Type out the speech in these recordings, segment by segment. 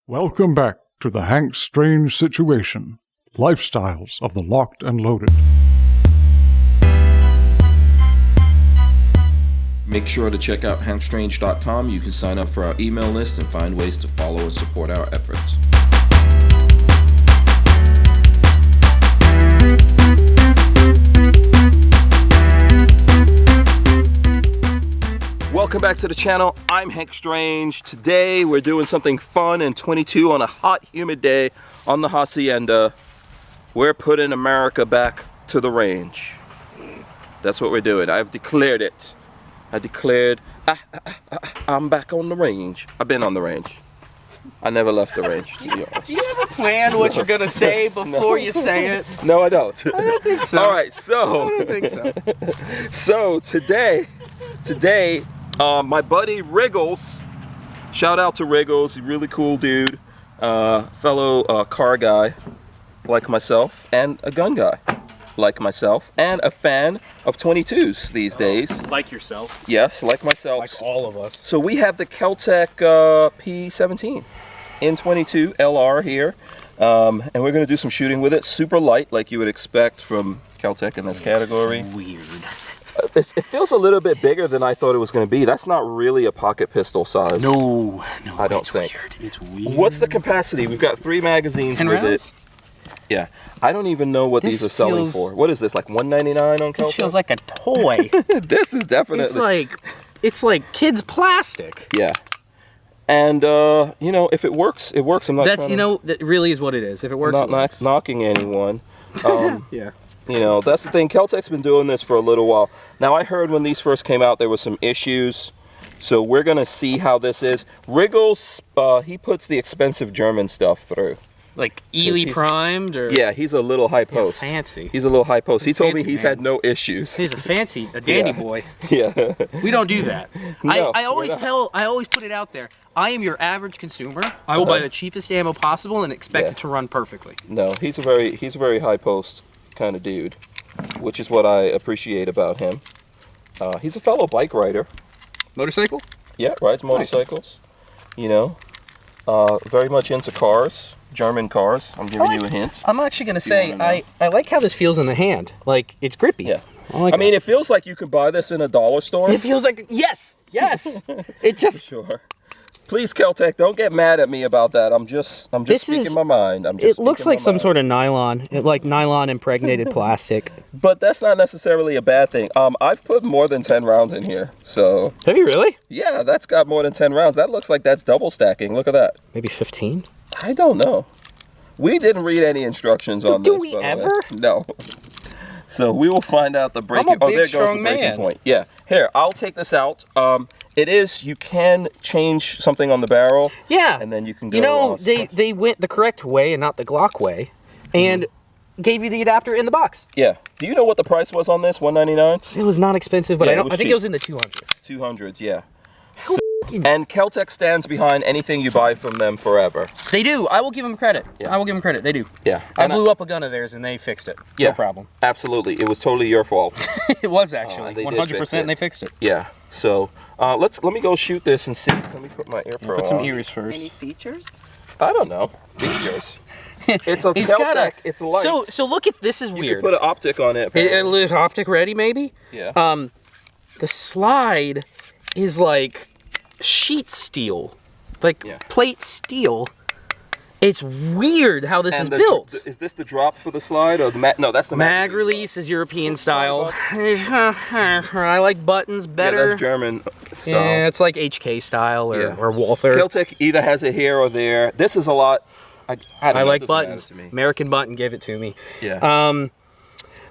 Welcome back to the Hank Strange Situation, Lifestyles of the Locked and Loaded. Make sure to check out hankstrange.com. You can sign up for our email list and find ways to follow and support our efforts. Welcome back to the channel. I'm Hank Strange. Today we're doing something fun and 22 on a hot, humid day on the Hacienda. We're putting America back to the range. That's what we're doing. I've declared it. I declared, I'm back on the range. I've been on the range. I never left the range. Do you ever plan what you're gonna say before you say it? No, I don't. I don't think so. All right, so. I don't think so. So today, my buddy Wriggles, shout out to Wriggles, he's a really cool dude, fellow car guy like myself, and a gun guy like myself, and a fan of 22s these days. Like yourself. Yes, like myself. Like all of us. So we have the Keltec P17 in 22 LR here, and we're going to do some shooting with it. Super light, like you would expect from Keltec in this category. Weird. It feels a little bit bigger than I thought it was going to be. That's not really a pocket pistol size. No, I don't think. Weird. It's weird. What's the capacity? We've got 3 magazines 10 with rounds? it. Yeah, I don't even know what these are selling for. What is this, like $1.99 on Keltec? This feels like a toy. This is definitely. It's like kids' plastic. Yeah. And you know, if it works, it works. I'm not. That's that really is what it is. If it works, I'm not knocking anyone. Yeah. You know, that's the thing. Keltec's been doing this for a little while. Now, I heard when these first came out, there was some issues. So we're going to see how this is. Wriggles, he puts the expensive German stuff through. Like Ely primed or? Yeah, he's a little high post. Yeah, fancy. He's a little high post. He told me Fancy he's man. had no issues. He's a dandy boy. Yeah. We don't do that. No, I always put it out there. I am your average consumer. I will buy the cheapest ammo possible and expect it to run perfectly. No, he's a very high post kind of dude, which is what I appreciate about him. He's a fellow bike rider. Motorcycle? Yeah, rides motorcycles. Nice. You know, very much into cars, German cars. I'm giving you a hint. I'm actually going to say, I like how this feels in the hand. Like, it's grippy. Yeah. I mean, it feels like you could buy this in a dollar store. It feels like, yes. It just... Sure. Please, Keltec, don't get mad at me about that. I'm just speaking my mind. It looks like some sort of nylon, like nylon impregnated plastic. But that's not necessarily a bad thing. I've put more than 10 rounds in here, so. Have you really? Yeah, that's got more than 10 rounds. That looks like that's double stacking. Look at that. Maybe 15? I don't know. We didn't read any instructions on this. Do we ever? No. So we will find out the breaking. I'm a big, there goes the strong breaking man. point. Yeah. Here, I'll take this out. It is. You can change something on the barrel. Yeah. And then you can go. You know, they went the correct way and not the Glock way, and gave you the adapter in the box. Yeah. Do you know what the price was on this? $199. It was not expensive, but Yeah, I think it was in the 200s. 200s. Yeah. So, and Keltec stands behind anything you buy from them forever. They do. I will give them credit. Yeah. I will give them credit. They do. Yeah. I blew up a gun of theirs and they fixed it. Yeah. No problem. Absolutely. It was totally your fault. It was actually. They did 100% fix it. they fixed it. Yeah. So let me go shoot this and see. Let me put my ear pro Put some on. ears first. Any features? I don't know. Features. It's a It's got Keltec. It's light. So look at this is You weird. could put an optic on it. A little optic ready maybe? Yeah. The slide is like sheet steel. Like plate steel. It's weird how this is built. Is this the drop for the slide or the mag? No, that's the Mag release is European style. I like buttons better. Yeah, that's German style. Yeah, it's like HK style or Walther. Keltec either has it here or there. This is a lot. I don't know, I like it doesn't matter buttons. to me. American button gave it to me. Yeah.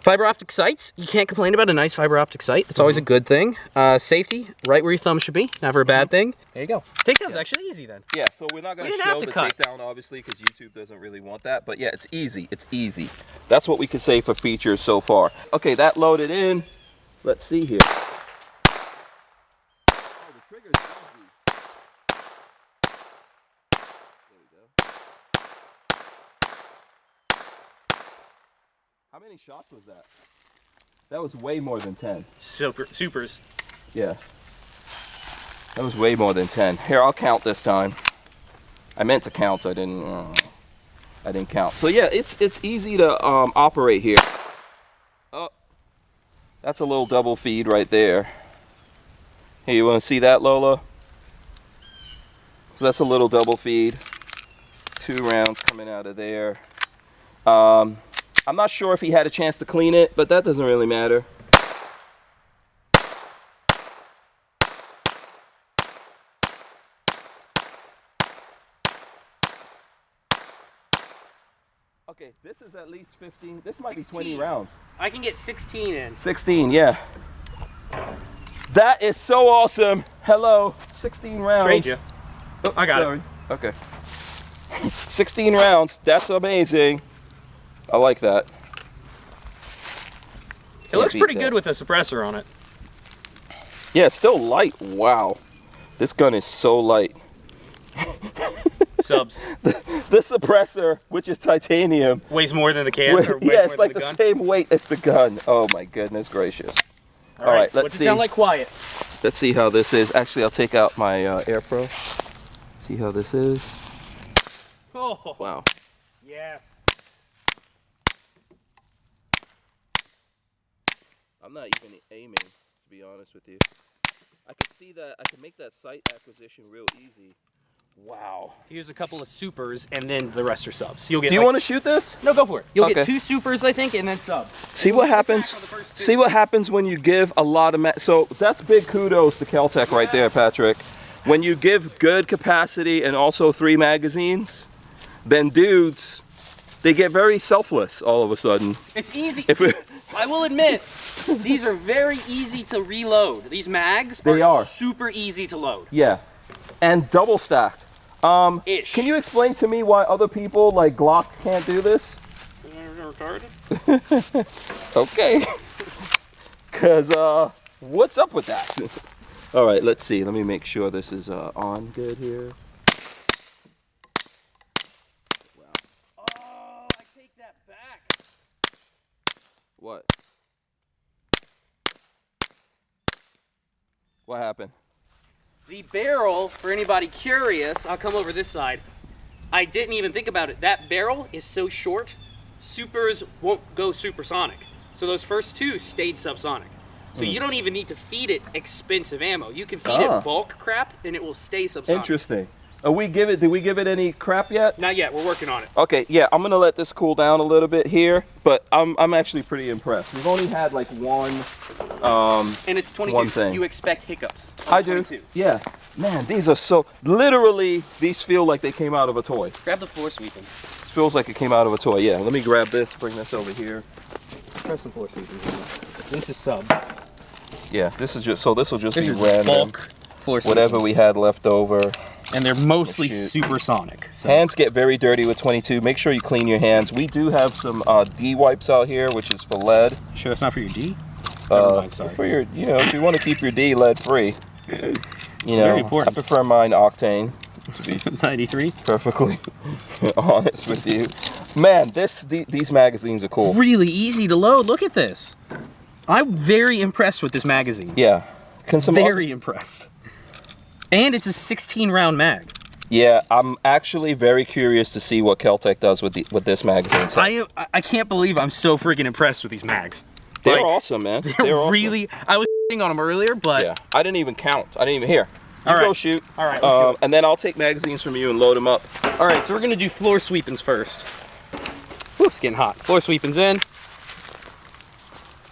Fiber optic sights. You can't complain about a nice fiber optic sight. That's always a good thing. Safety, right where your thumb should be. Never a bad thing. There you go. Takedown's actually easy then. Yeah, so we're not going to show the takedown, obviously, because YouTube doesn't really want that. But yeah, it's easy. It's easy. That's what we can say for features so far. Okay, that loaded in. Let's see here. Oh, the trigger's easy. There we go. How many shots was that? That was way more than 10. Supers. Yeah. That was way more than 10. Here, I'll count this time. I meant to count. I didn't count. So yeah, it's easy to operate here. Oh, that's a little double feed right there. Hey, you want to see that, Lola? So that's a little double feed. 2 rounds coming out of there. I'm not sure if he had a chance to clean it, but that doesn't really matter. Okay, this is at least 15. This might 16. be 20 rounds. I can get 16 in. 16, yeah. That is so awesome. Hello, 16 rounds. Trade you. Oh, I got Sorry. it. Okay. 16 rounds. That's amazing. I like that. It looks beat pretty that. good with a suppressor on it. Yeah, it's still light. Wow. This gun is so light. Subs. The suppressor, which is titanium, Weighs more than the can? Or weighs yeah, it's more like than the gun? same weight as the gun. Oh my goodness gracious. All right, let's what's see. it sound like quiet? Let's see how this is. Actually, I'll take out my Air Pro. See how this is. Oh, Wow. yes. I'm not even aiming, to be honest with you. I can see that. I can make that sight acquisition real easy. Wow. Here's a couple of supers, and then the rest are subs. You'll get. Do you want to shoot this? No, go for it. You'll Okay. get 2 supers, I think, and then subs. See what happens. See what happens when you give a lot of. So that's big kudos to Kel-Tec right there, Patrick. When you give good capacity and also 3 magazines, then dudes, they get very selfless all of a sudden. It's easy. If we, I will admit, these are very easy to reload. These mags They are. super easy to load. yeah, and double stacked. Ish. Can you explain to me why other people like Glock can't do this? Okay. Cause what's up with that? All right, let's see. Let me make sure this is on good here. Oh, I take that back. What? What happened? The barrel, for anybody curious, I'll come over this side. I didn't even think about it. That barrel is so short, supers won't go supersonic. So those first 2 stayed subsonic. So you don't even need to feed it expensive ammo. You can feed it bulk crap and it will stay subsonic. Interesting. Did we give it any crap yet? Not yet, we're working on it. Okay, yeah, I'm gonna let this cool down a little bit here, but I'm actually pretty impressed. We've only had like one. And it's 22. One thing. You expect hiccups. on I do. 22. Yeah. Man, these are so literally. These feel like they came out of a toy. Grab the floor sweeping. This feels like it came out of a toy. Yeah. Let me grab this. Bring this over here. Try some floor sweeping. So this is subs. Yeah. This is just. So this will just This be is random. bulk floor sweeping. Whatever we had left over. And they're mostly shoot. supersonic. So. Hands get very dirty with 22. Make sure you clean your hands. We do have some D wipes out here, which is for lead. Sure, that's not for your D? Never mind, sorry. For your, if you want to keep your D lead free. very important. I prefer mine octane. To be 93. perfectly honest with you, man, these magazines are cool. Really easy to load. Look at this. I'm very impressed with this magazine. Yeah, Very impressed. And it's a 16 round mag. Yeah, I'm actually very curious to see what Kel-Tec does with this magazine. I can't believe I'm so freaking impressed with these mags. They're Like, awesome, man. They're awesome. really. I was on them earlier, but Yeah, I didn't even count. I didn't even hear. You All right. go shoot. All right, let's go. And then I'll take magazines from you and load them up. all right. So we're gonna do floor sweepings first. Whew, it's getting hot. Floor sweepings in.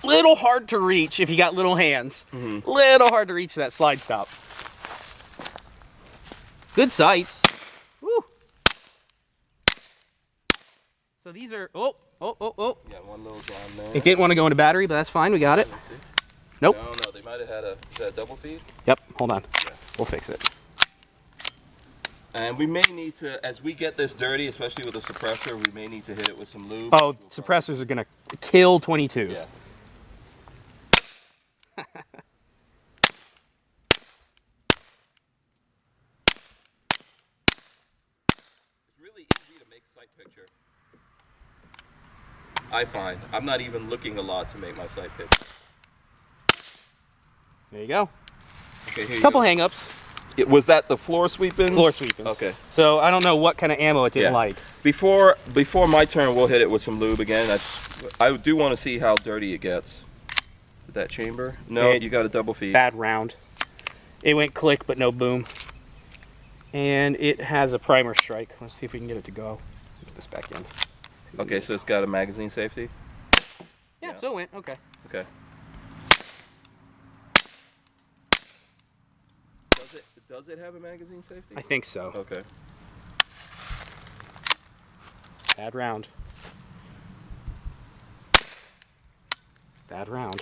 Little hard to reach if you got little hands. Little hard to reach that slide stop. Good sights. Woo. So these are. Oh. Yeah, one little down there. It didn't want to go into battery, but that's fine. We got it. Let's see. Nope. No, they might have had a double feed. Yep. Hold on. We'll fix it. And we may need to, as we get this dirty, especially with the suppressor, we may need to hit it with some lube. Oh, suppressors are gonna kill 22s. Yeah. It's really easy to make sight picture. I find. I'm not even looking a lot to make my sight picture. There you go. Okay, here you Couple go. hang-ups. Was that the floor sweepings? Floor sweepings. Okay. So I don't know what kind of ammo it didn't Yeah. like. Before my turn, we'll hit it with some lube again. I do want to see how dirty it gets. With that chamber? No, you got a double feed. Bad round. It went click, but no boom. And it has a primer strike. Let's see if we can get it to go. Put this back in. Okay, so it's got a magazine safety? Yeah, so it went. Okay. Okay. Does it have a magazine safety? I think so. Okay. Bad round. Bad round.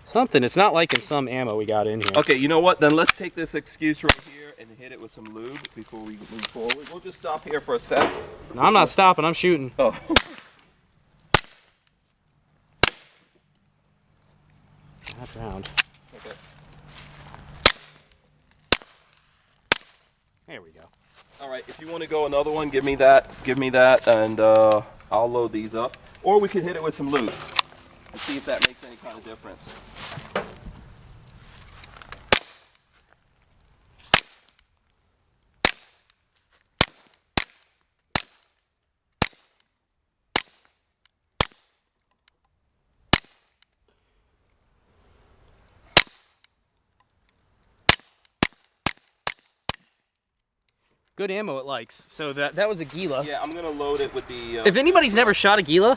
Something. It's not like in some ammo we got in here. Okay, you know what? Then let's take this excuse right here and hit it with some lube before we move forward. We'll just stop here for a sec. No, I'm not stopping. I'm shooting. Oh. Bad round. Okay. There we go. All right, if you want to go another one, give me that, and I'll load these up. Or we could hit it with some lube and see if that makes any kind of difference. Good ammo it likes. So that was a Gila. Yeah, I'm gonna load it with the. If anybody's never shot a Gila,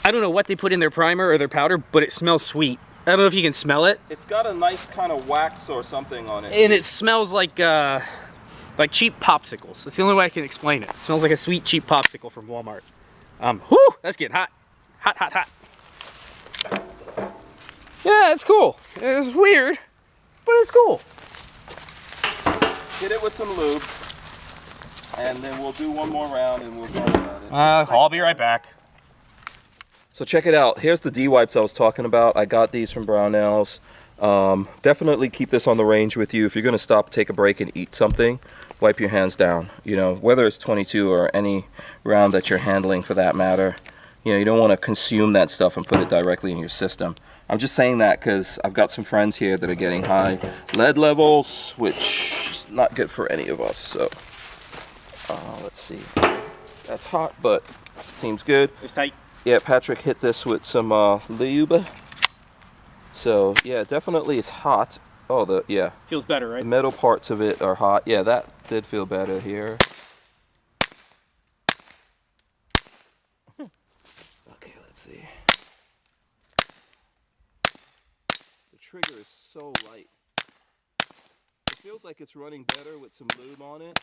I don't know what they put in their primer or their powder, but it smells sweet. I don't know if you can smell it. It's got a nice kind of wax or something on it. And it smells like cheap popsicles. That's the only way I can explain it. It smells like a sweet, cheap popsicle from Walmart. Whew, that's getting hot. Hot, hot, hot. Yeah, it's cool. It's weird, but it's cool. Hit it with some lube, and then we'll do one more round and we'll talk about it. I'll be right back. So check it out. Here's the D-wipes I was talking about. I got these from Brownells. Definitely keep this on the range with you. If you're going to stop, take a break, and eat something, wipe your hands down. You know, whether it's 22 or any round that you're handling for that matter, you know, you don't want to consume that stuff and put it directly in your system. I'm just saying that because I've got some friends here that are getting high lead levels, which is not good for any of us. So let's see. That's hot, but seems good. It's tight. Yeah, Patrick hit this with some lube. So yeah, definitely it's hot. Oh, yeah. Feels better, right? The metal parts of it are hot. Yeah, that did feel better here. Okay, let's see. The trigger is so light. It feels like it's running better with some lube on it.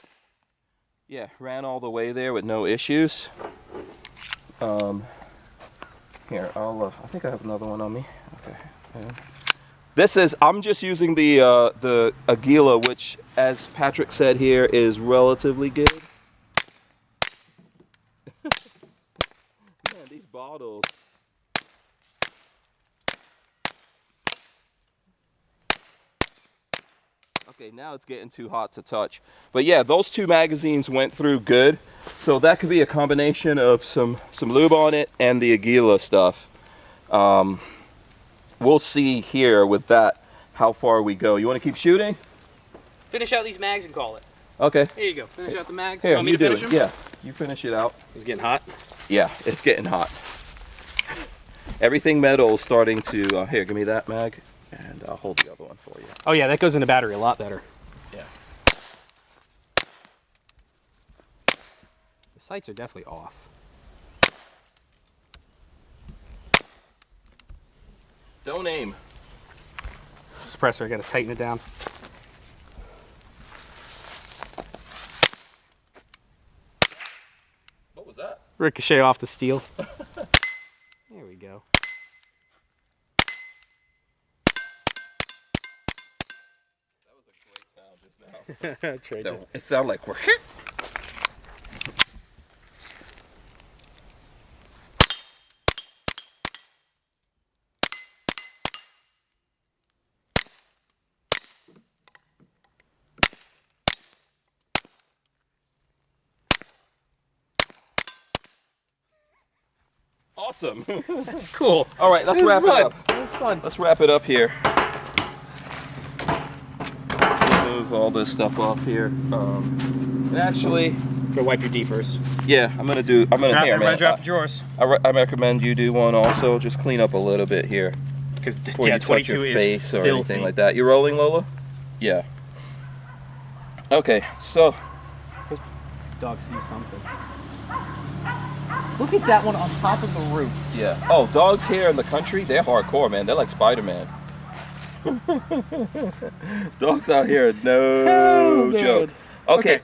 Yeah, ran all the way there with no issues. Here, I think I have another one on me. Okay. Yeah. This is, I'm just using the Aguila, which, as Patrick said here, is relatively good. Man, these bottles. Okay, now it's getting too hot to touch. But yeah, those two magazines went through good. So that could be a combination of some lube on it and the Aguila stuff. We'll see here with that how far we go. You want to keep shooting? Finish out these mags and call it. Okay. Here you go. Finish out the mags. Here, Want me you to do finish it. them? Yeah, you finish it out. It's getting hot. Yeah, it's getting hot. Everything metal is starting to. Here, give me that mag, and I'll hold the other one for you. Oh yeah, that goes in the battery a lot better. Yeah. The sights are definitely off. Don't aim. Suppressor, I gotta tighten it down. What was that? Ricochet off the steel. There we go. That was a great sound just now. Trade it. It sounded like we're. Awesome. That's cool. All right, let's wrap it up. That was fun. Let's wrap it up here. move all this stuff off here. And actually, Go wipe your D first. yeah, I'm gonna here, man. Drop the drawers. I recommend you do one also. Just clean up a little bit here Because before you touch your 22 face is or filthy. anything like that. You rolling, Lola? Yeah. Okay, so Dog sees something. Look at that one on top of the roof. yeah. Oh, dogs here in the country, they're hardcore, man. They're like Spider-Man. Dogs out here, are no man. joke. Okay, Okay.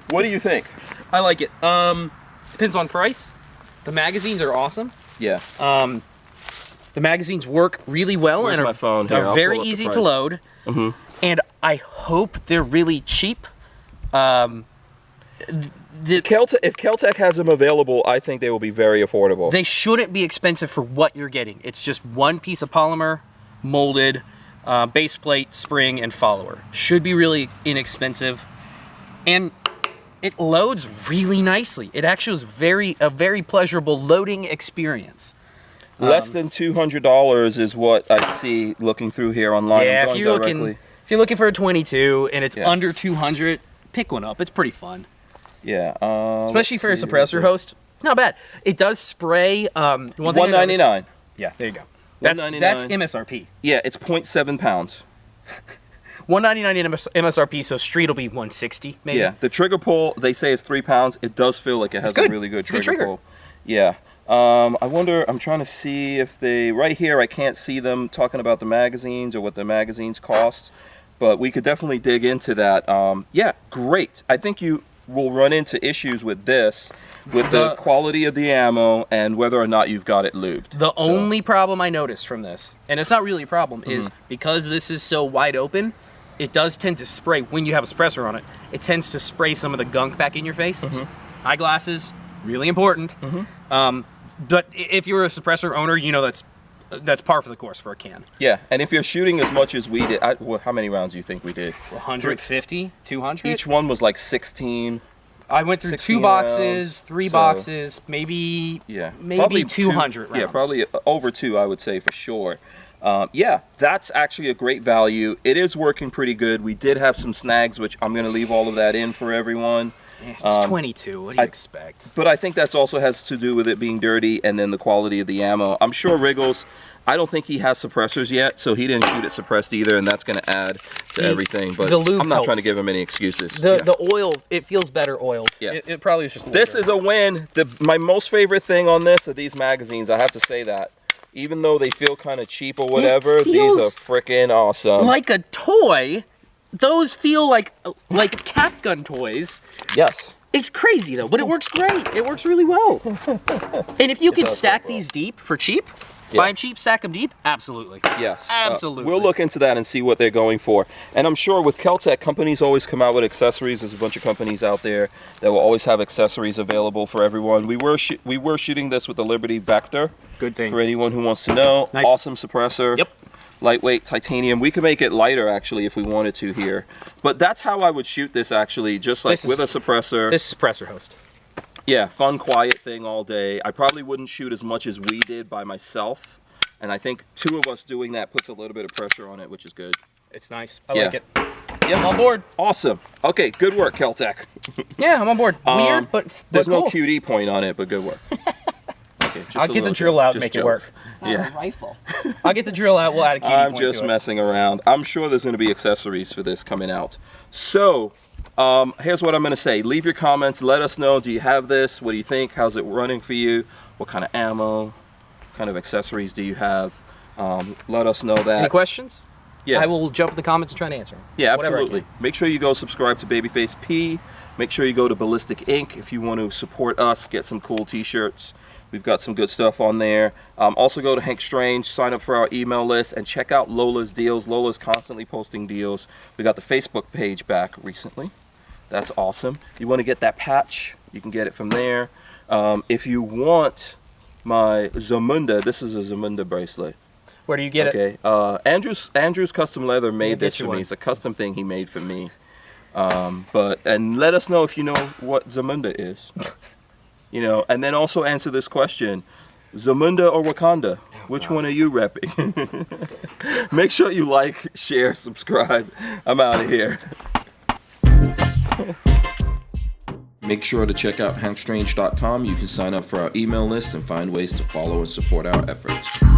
what do you think? I like it. Depends on price. The magazines are awesome. Yeah. The magazines work really well Where's and my phone here? are I'll very pull up the easy price. to load. Mhm. And I hope they're really cheap. If Kel-Tec has them available, I think they will be very affordable. They shouldn't be expensive for what you're getting. It's just one piece of polymer, molded, base plate, spring, and follower. Should be really inexpensive. And it loads really nicely. It actually is a very pleasurable loading experience. Less than $200 is what I see looking through here online. Yeah, I'm if going you're directly. looking for a 22 and it's Yeah. under 200, pick one up. It's pretty fun. Yeah. Especially for a suppressor host. Not bad. It does spray. One thing I noticed- $199. Yeah, there you go. That's $199. MSRP. Yeah, it's 0.7 pounds. $199 in MSRP, so street will be 160 maybe. Yeah, the trigger pull, they say it's 3 pounds. It does feel like it has a good. really good It's a good trigger trigger. pull. Yeah. I wonder, I'm trying to see if they, right here, I can't see them talking about the magazines or what the magazines cost, but we could definitely dig into that. Yeah, great. I think you will run into issues with this, with the quality of the ammo and whether or not you've got it lubed. The only problem I noticed from this, and it's not really a problem, is because this is so wide open, it does tend to spray, when you have a suppressor on it, it tends to spray some of the gunk back in your face. Eyeglasses, really important. But if you're a suppressor owner, you know that's par for the course for a can. Yeah, and if you're shooting as much as we did, well, how many rounds do you think we did? 150, 200? Each one was like 16. I went through 16 2 boxes, rounds, 3 so- boxes, maybe Probably 200 rounds. Yeah, probably over 2, I would say for sure. Yeah, that's actually a great value. It is working pretty good. We did have some snags, which I'm going to leave all of that in for everyone. It's 22. What do you expect? But I think that's also has to do with it being dirty and then the quality of the ammo. I'm sure Wriggles, I don't think he has suppressors yet, so he didn't shoot it suppressed either, and that's going to add to everything. But the lube I'm not trying to helps. give him any excuses. The oil, it feels better oiled. Yeah. It probably was just a little This dirty. is a win. My most favorite thing on this are these magazines. I have to say that. Even though they feel kind of cheap or whatever, these feels are freaking awesome. like a toy. Those feel like cap gun toys. Yes. It's crazy though, but it works great. It works really well. And if you can stack these deep for cheap, buy them cheap, stack them deep, absolutely. Yes. Absolutely. We'll look into that and see what they're going for. And I'm sure with Kel-Tec, companies always come out with accessories. There's a bunch of companies out there that will always have accessories available for everyone. We were shooting this with the Liberty Vector. Good thing. For anyone who wants to know. Nice. Awesome suppressor. Yep. Lightweight titanium. We could make it lighter actually if we wanted to here. But that's how I would shoot this actually, just like with a suppressor. This is suppressor host. Yeah, fun, quiet thing all day. I probably wouldn't shoot as much as we did by myself. And I think 2 of us doing that puts a little bit of pressure on it, which is good. It's nice. I like it. Yeah. I'm on board. Awesome. Okay, good work, Kel-Tec. Yeah, I'm on board. Weird, but There's cool. no QD point on it, but good work. Okay, just I'll a get the little drill joke, out just and make it jokes. work. Yeah. A rifle. I'll get the drill out. We'll add a QD I'm point just to it. messing around. I'm sure there's going to be accessories for this coming out. So, here's what I'm going to say. Leave your comments. Let us know. Do you have this? What do you think? How's it running for you? What kind of ammo? What kind of accessories do you have? Let us know that. Any questions? Yeah. I will jump in the comments and try to answer them. Yeah, Whatever I absolutely. can. Make sure you go subscribe to Babyface P. Make sure you go to Ballistic Ink if you want to support us, get some cool t-shirts. We've got some good stuff on there. Also go to Hank Strange, sign up for our email list, and check out Lola's deals. Lola's constantly posting deals. We got the Facebook page back recently. That's awesome. You want to get that patch, you can get it from there. If you want my Zamunda, this is a Zamunda bracelet. Where do you get it? Okay, Andrew's Custom Leather made get this you for one. me. It's a custom thing he made for me. And let us know if you know what Zamunda is. You know, and then also answer this question: Zamunda or Wakanda? Which one are you repping? Make sure you like, share, subscribe. I'm out of here. Make sure to check out hankstrange.com. You can sign up for our email list and find ways to follow and support our efforts.